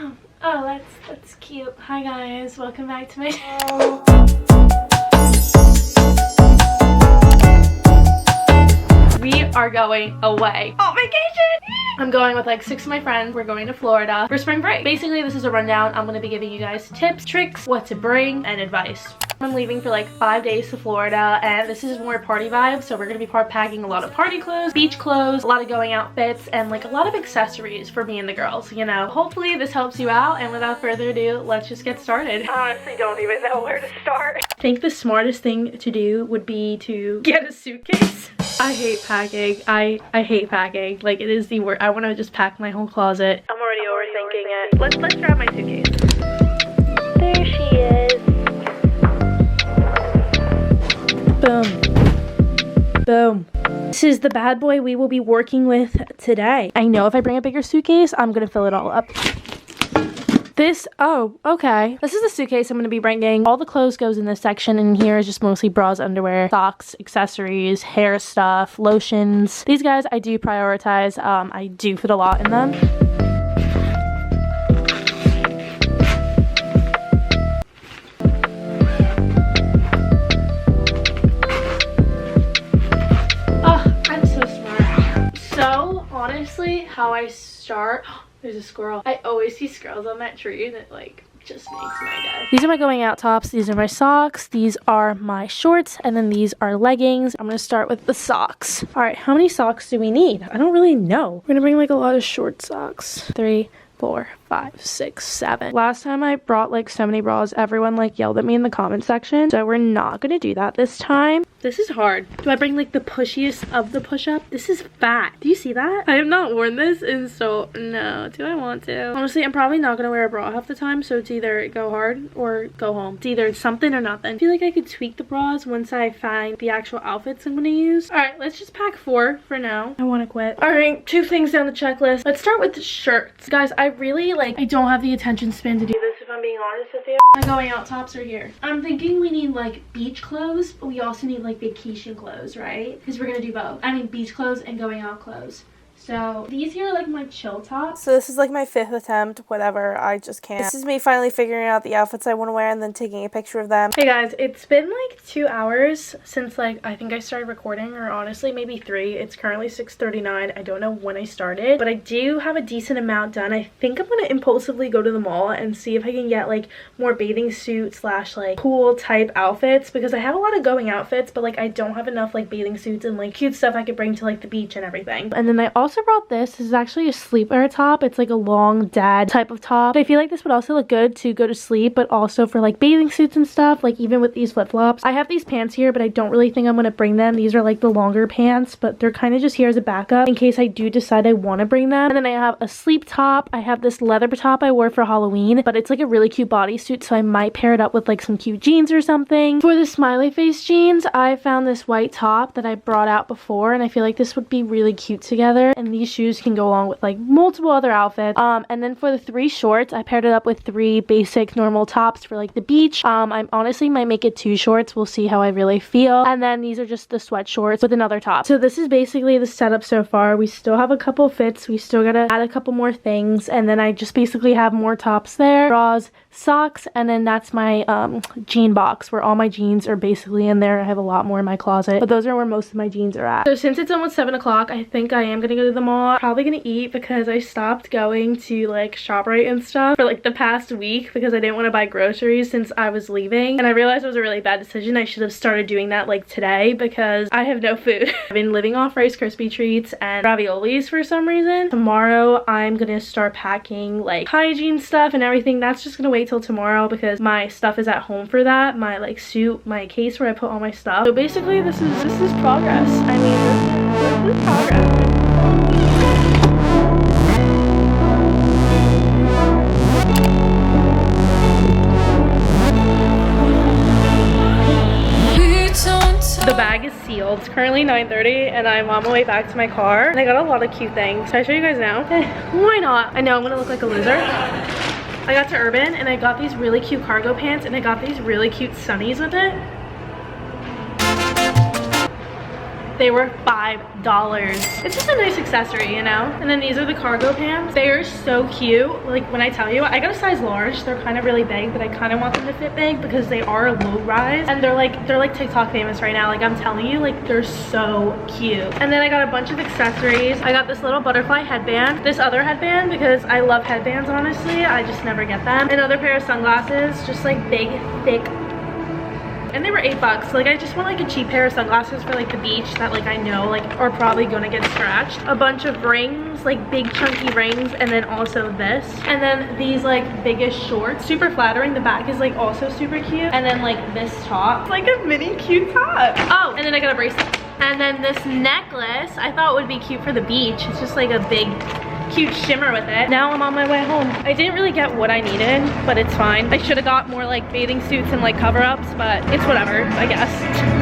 Oh, that's cute. Hi guys, welcome back to my We are going away on vacation. I'm going with like 6 of my friends. We're going to Florida for spring break. Basically, this is a rundown. I'm gonna be giving you guys tips, tricks, what to bring, and advice. I'm leaving for like 5 days to Florida, and this is more party vibes, so we're gonna be packing a lot of party clothes, beach clothes, a lot of going outfits, and like a lot of accessories for me and the girls, you know. Hopefully this helps you out, and without further ado, let's just get started. I honestly don't even know where to start. I think the smartest thing to do would be to get a suitcase. I hate packing. I hate packing. Like, it is the worst. I want to just pack my whole closet. I'm already overthinking it. Let's grab my suitcase. There she is. Boom. Boom. This is the bad boy we will be working with today. I know if I bring a bigger suitcase, I'm gonna fill it all up. Okay. This is the suitcase I'm going to be bringing. All the clothes goes in this section, and here is just mostly bras, underwear, socks, accessories, hair stuff, lotions. These guys I do prioritize. I do fit a lot in them. Oh, I'm so smart. So, honestly, how I start... There's a squirrel. I always see squirrels on that tree, and it like just makes my day. These are my going out tops. These are my socks. These are my shorts, and then these are leggings. I'm gonna start with the socks. All right, how many socks do we need? I don't really know. We're gonna bring like a lot of short socks. 3, 4, 5, 6, 7. Last time I brought like so many bras, everyone like yelled at me in the comment section. So we're not gonna do that this time. This is hard. Do I bring like the pushiest of the push-up? This is fat. Do you see that? I have not worn this in so no. Do I want to? Honestly, I'm probably not gonna wear a bra half the time, so it's either go hard or go home. It's either something or nothing. I feel like I could tweak the bras once I find the actual outfits I'm gonna use. All right, let's just pack 4 for now. I want to quit. All right, 2 things down the checklist. Let's start with the shirts. Guys, I really I don't have the attention span to do this, if I'm being honest with you. My going out tops are here. I'm thinking we need like beach clothes, but we also need like vacation clothes, right? Because we're gonna do both. I mean beach clothes and going out clothes. So these here are like my chill tops. So this is like my 5th attempt, whatever, I just can't. This is me finally figuring out the outfits I want to wear and then taking a picture of them. Hey guys, it's been like 2 hours since like I think I started recording, or honestly maybe 3. It's currently 6:39. I don't know when I started, but I do have a decent amount done. I think I'm gonna impulsively go to the mall and see if I can get like more bathing suit slash like pool type outfits, because I have a lot of going outfits, but like I don't have enough like bathing suits and like cute stuff I could bring to like the beach and everything. And then I also brought this. This is actually a sleepwear top. It's like a long dad type of top. I feel like this would also look good to go to sleep, but also for like bathing suits and stuff, like even with these flip-flops. I have these pants here, but I don't really think I'm gonna bring them. These are like the longer pants, but they're kind of just here as a backup in case I do decide I want to bring them. And then I have a sleep top. I have this leather top I wore for Halloween, but it's like a really cute bodysuit, so I might pair it up with like some cute jeans or something. For the smiley face jeans, I found this white top that I brought out before, and I feel like this would be really cute together, and these shoes can go along with like multiple other outfits. And then for the 3 shorts, I paired it up with 3 basic normal tops for like the beach. I honestly might make it 2 shorts. We'll see how I really feel. And then these are just the sweat shorts with another top. So this is basically the setup so far. We still have a couple fits. We still gotta add a couple more things, and then I just basically have more tops there, bras, socks, and then that's my jean box where all my jeans are basically in there. I have a lot more in my closet, but those are where most of my jeans are at. So since it's almost 7 o'clock, I think I am gonna go to the mall. Probably gonna eat, because I stopped going to like ShopRite and stuff for like the past week because I didn't want to buy groceries since I was leaving, and I realized it was a really bad decision. I should have started doing that like today because I have no food. I've been living off Rice Krispie treats and raviolis for some reason. Tomorrow I'm gonna start packing like hygiene stuff and everything. That's just gonna wait till tomorrow because my stuff is at home for that. My like suit, my case where I put all my stuff. So basically this is progress. I mean, this is progress. The bag is sealed. It's currently 9:30 and I'm on my way back to my car. And I got a lot of cute things. Should I show you guys now? Why not? I know I'm gonna look like a loser. I got to Urban and I got these really cute cargo pants and I got these really cute sunnies with it. They were $5. It's just a nice accessory, you know? And then these are the cargo pants. They are so cute. Like when I tell you, I got a size large. They're kind of really big, but I kind of want them to fit big because they are low rise. And they're like TikTok famous right now. Like I'm telling you, like they're so cute. And then I got a bunch of accessories. I got this little butterfly headband, this other headband because I love headbands, honestly. I just never get them. Another pair of sunglasses, just like big, thick, and they were $8. Like I just want like a cheap pair of sunglasses for like the beach that like I know like are probably gonna get scratched. A bunch of rings, like big chunky rings, and then also this. And then these like biggest shorts, super flattering. The back is like also super cute. And then like this top, it's like a mini cute top. Oh, and then I got a bracelet. And then this necklace I thought would be cute for the beach. It's just like a big cute shimmer with it. Now I'm on my way home. I didn't really get what I needed, but it's fine. I should have got more like bathing suits and like cover-ups, but it's whatever, I guess.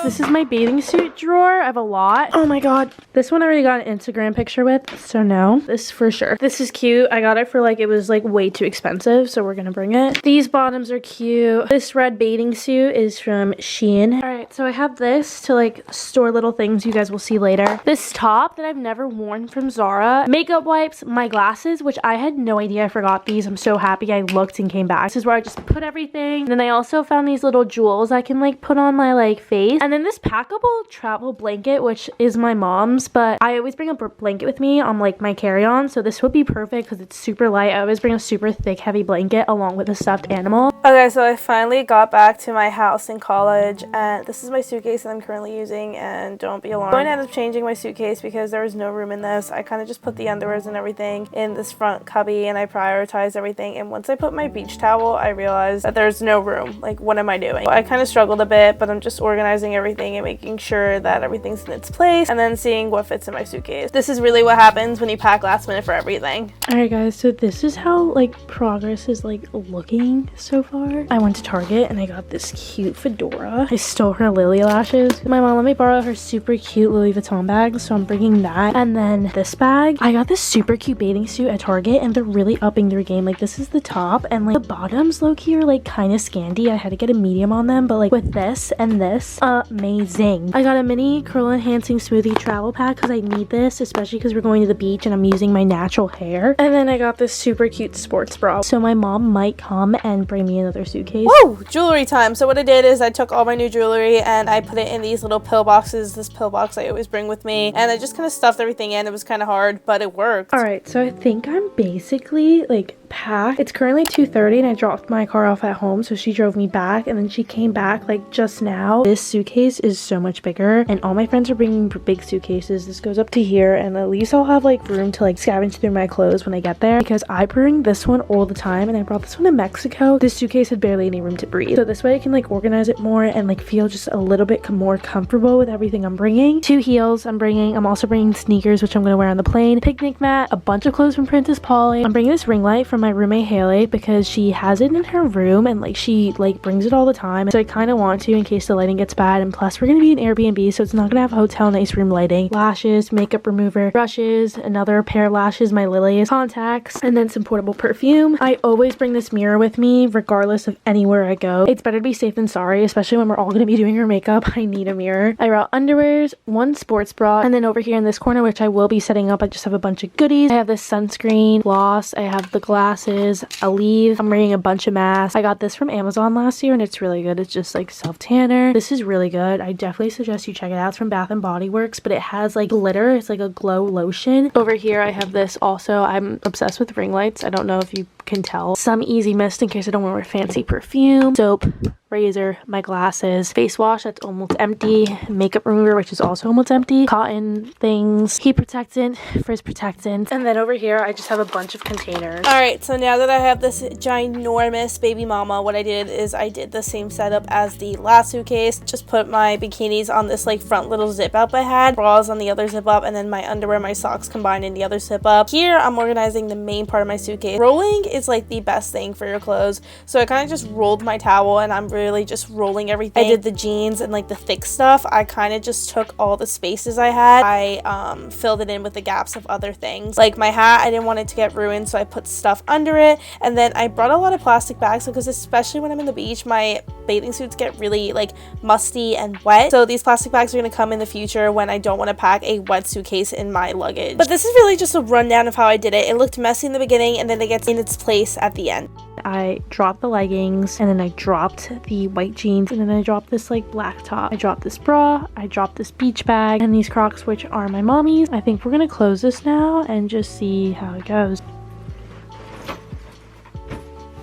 This is my bathing suit drawer. I have a lot. Oh my god. This one I already got an Instagram picture with, so no. This for sure. This is cute. I got it for like, it was like way too expensive, so we're gonna bring it. These bottoms are cute. This red bathing suit is from Shein. Alright, so I have this to like store little things you guys will see later. This top that I've never worn from Zara. Makeup wipes, my glasses, which I had no idea I forgot these. I'm so happy I looked and came back. This is where I just put everything. And then I also found these little jewels I can like put on my like face. And then this packable travel blanket, which is my mom's, but I always bring a blanket with me on like my carry-on, so this would be perfect because it's super light. I always bring a super thick heavy blanket along with a stuffed animal. Okay, so I finally got back to my house in college, and this is my suitcase that I'm currently using, and don't be alarmed. I'm going to end up changing my suitcase because there was no room in this. I kind of just put the underwears and everything in this front cubby, and I prioritized everything, and once I put my beach towel, I realized that there's no room. Like, what am I doing? I kind of struggled a bit, but I'm just organizing everything and making sure that everything's in its place and then seeing what fits in my suitcase. This is really what happens when you pack last minute for everything. Alright guys, so this is how like progress is like looking so far. I went to Target and I got this cute fedora. I stole her Lily lashes. My mom let me borrow her super cute Louis Vuitton bag, so I'm bringing that. And then this bag, I got this super cute bathing suit at Target, and they're really upping their game. Like this is the top, and like the bottoms low-key are like kind of scanty. I had to get a medium on them, but like with this and this, amazing. I got a mini curl enhancing smoothie travel pack because I need this, especially because we're going to the beach and I'm using my natural hair. And then I got this super cute sports bra, so my mom might come and bring me another suitcase. Whoa, jewelry time. So what I did is I took all my new jewelry and I put it in these little pill boxes. This pill box I always bring with me, and I just kind of stuffed everything in. It was kind of hard, but it worked. All right, so I think I'm basically like packed. It's currently 2:30 and I dropped my car off at home, so she drove me back and then she came back like just now. This suitcase is so much bigger, and all my friends are bringing big suitcases. This goes up to here, and at least I'll have like room to like scavenge through my clothes when I get there, because I bring this one all the time and I brought this one in Mexico. This suitcase had barely any room to breathe, so this way I can like organize it more and like feel just a little bit more comfortable with everything I'm bringing. 2 heels I'm also bringing sneakers, which I'm going to wear on the plane, picnic mat, a bunch of clothes from Princess Polly. I'm bringing this ring light from my roommate Haley because she has it in her room and like she like brings it all the time, so I kind of want to in case the lighting gets bad. And plus we're going to be in Airbnb, so it's not going to have hotel nice room lighting. Lashes, makeup remover, brushes, another pair of lashes, my Lily's, contacts, and then some portable perfume. I always bring this mirror with me regardless of anywhere I go. It's better to be safe than sorry, especially when we're all going to be doing our makeup. I need a mirror. I brought underwears, 1 sports bra, and then over here in this corner, which I will be setting up, I just have a bunch of goodies. I have this sunscreen, gloss, I have the glasses, a leave. I'm bringing a bunch of masks. I got this from Amazon last year and it's really good. It's just like self tanner. This is really good. I definitely suggest you check it out. It's from Bath and Body Works, but it has like glitter. It's like a glow lotion. Over here I have this also. I'm obsessed with ring lights. I don't know if you can tell. Some Easy Mist in case I don't want to wear fancy perfume, soap, razor, my glasses, face wash that's almost empty, makeup remover which is also almost empty, cotton things, heat protectant, frizz protectant, and then over here I just have a bunch of containers. Alright, so now that I have this ginormous baby mama, what I did is I did the same setup as the last suitcase. Just put my bikinis on this like front little zip up I had, bras on the other zip up, and then my underwear, my socks combined in the other zip up. Here I'm organizing the main part of my suitcase. Rolling is like the best thing for your clothes. So I kind of just rolled my towel, and I'm really just rolling everything. I did the jeans and like the thick stuff. I kind of just took all the spaces I had. I filled it in with the gaps of other things. Like my hat, I didn't want it to get ruined, so I put stuff under it. And then I brought a lot of plastic bags because especially when I'm in the beach, my bathing suits get really like musty and wet. So these plastic bags are going to come in the future when I don't want to pack a wet suitcase in my luggage. But this is really just a rundown of how I did it. It looked messy in the beginning, and then it gets in its place at the end. I dropped the leggings, and then I dropped the white jeans, and then I dropped this like black top. I dropped this bra, I dropped this beach bag, and these Crocs, which are my mommy's. I think we're gonna close this now and just see how it goes.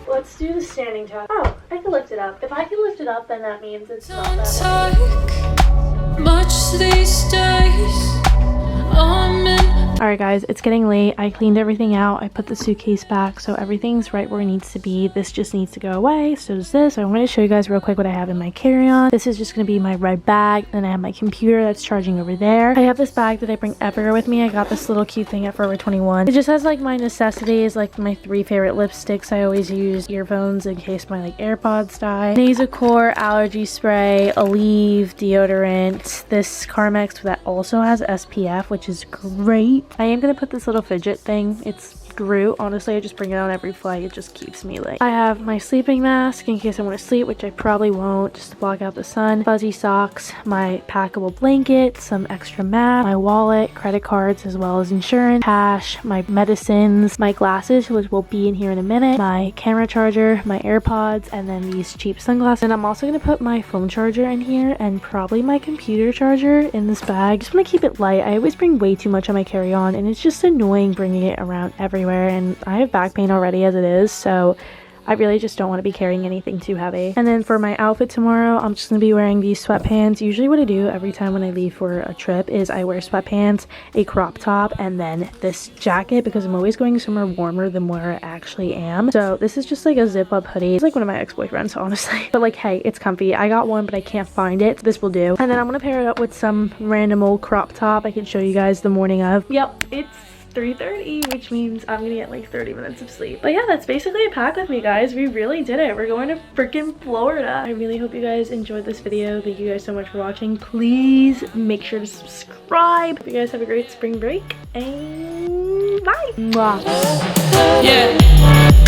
Let's do the standing towel. Oh, I can lift it up. If I can lift it up, then that means it's not that heavy. Much these days. Alright guys, it's getting late. I cleaned everything out. I put the suitcase back, so everything's right where it needs to be. This just needs to go away. So does this. So I'm going to show you guys real quick what I have in my carry-on. This is just going to be my red bag. Then I have my computer that's charging over there. I have this bag that I bring everywhere with me. I got this little cute thing at Forever 21. It just has like my necessities, like my 3 favorite lipsticks I always use, earphones in case my like AirPods die, Nasacor allergy spray, Aleve deodorant, this Carmex that also has SPF, which is great. I am going to put this little fidget thing. It's Groot. Honestly, I just bring it on every flight. It just keeps me lit. I have my sleeping mask in case I want to sleep, which I probably won't, just to block out the sun. Fuzzy socks, my packable blanket, some extra mat, my wallet, credit cards, as well as insurance, cash, my medicines, my glasses, which will be in here in a minute, my camera charger, my AirPods, and then these cheap sunglasses. And I'm also going to put my phone charger in here and probably my computer charger in this bag. Just want to keep it light. I always bring way too much on my carry-on, and it's just annoying bringing it around everywhere, and I have back pain already as it is, so I really just don't want to be carrying anything too heavy. And then for my outfit tomorrow, I'm just going to be wearing these sweatpants. Usually what I do every time when I leave for a trip is I wear sweatpants, a crop top, and then this jacket because I'm always going somewhere warmer than where I actually am. So this is just like a zip up hoodie. It's like one of my ex-boyfriends, honestly. But like, hey, it's comfy. I got one, but I can't find it. So this will do. And then I'm going to pair it up with some random old crop top I can show you guys the morning of. Yep, it's 3:30, which means I'm gonna get like 30 minutes of sleep. But yeah, that's basically a pack with me, guys. We really did it. We're going to freaking Florida. I really hope you guys enjoyed this video. Thank you guys so much for watching. Please make sure to subscribe. Hope you guys have a great spring break, and bye. Mwah. Yeah.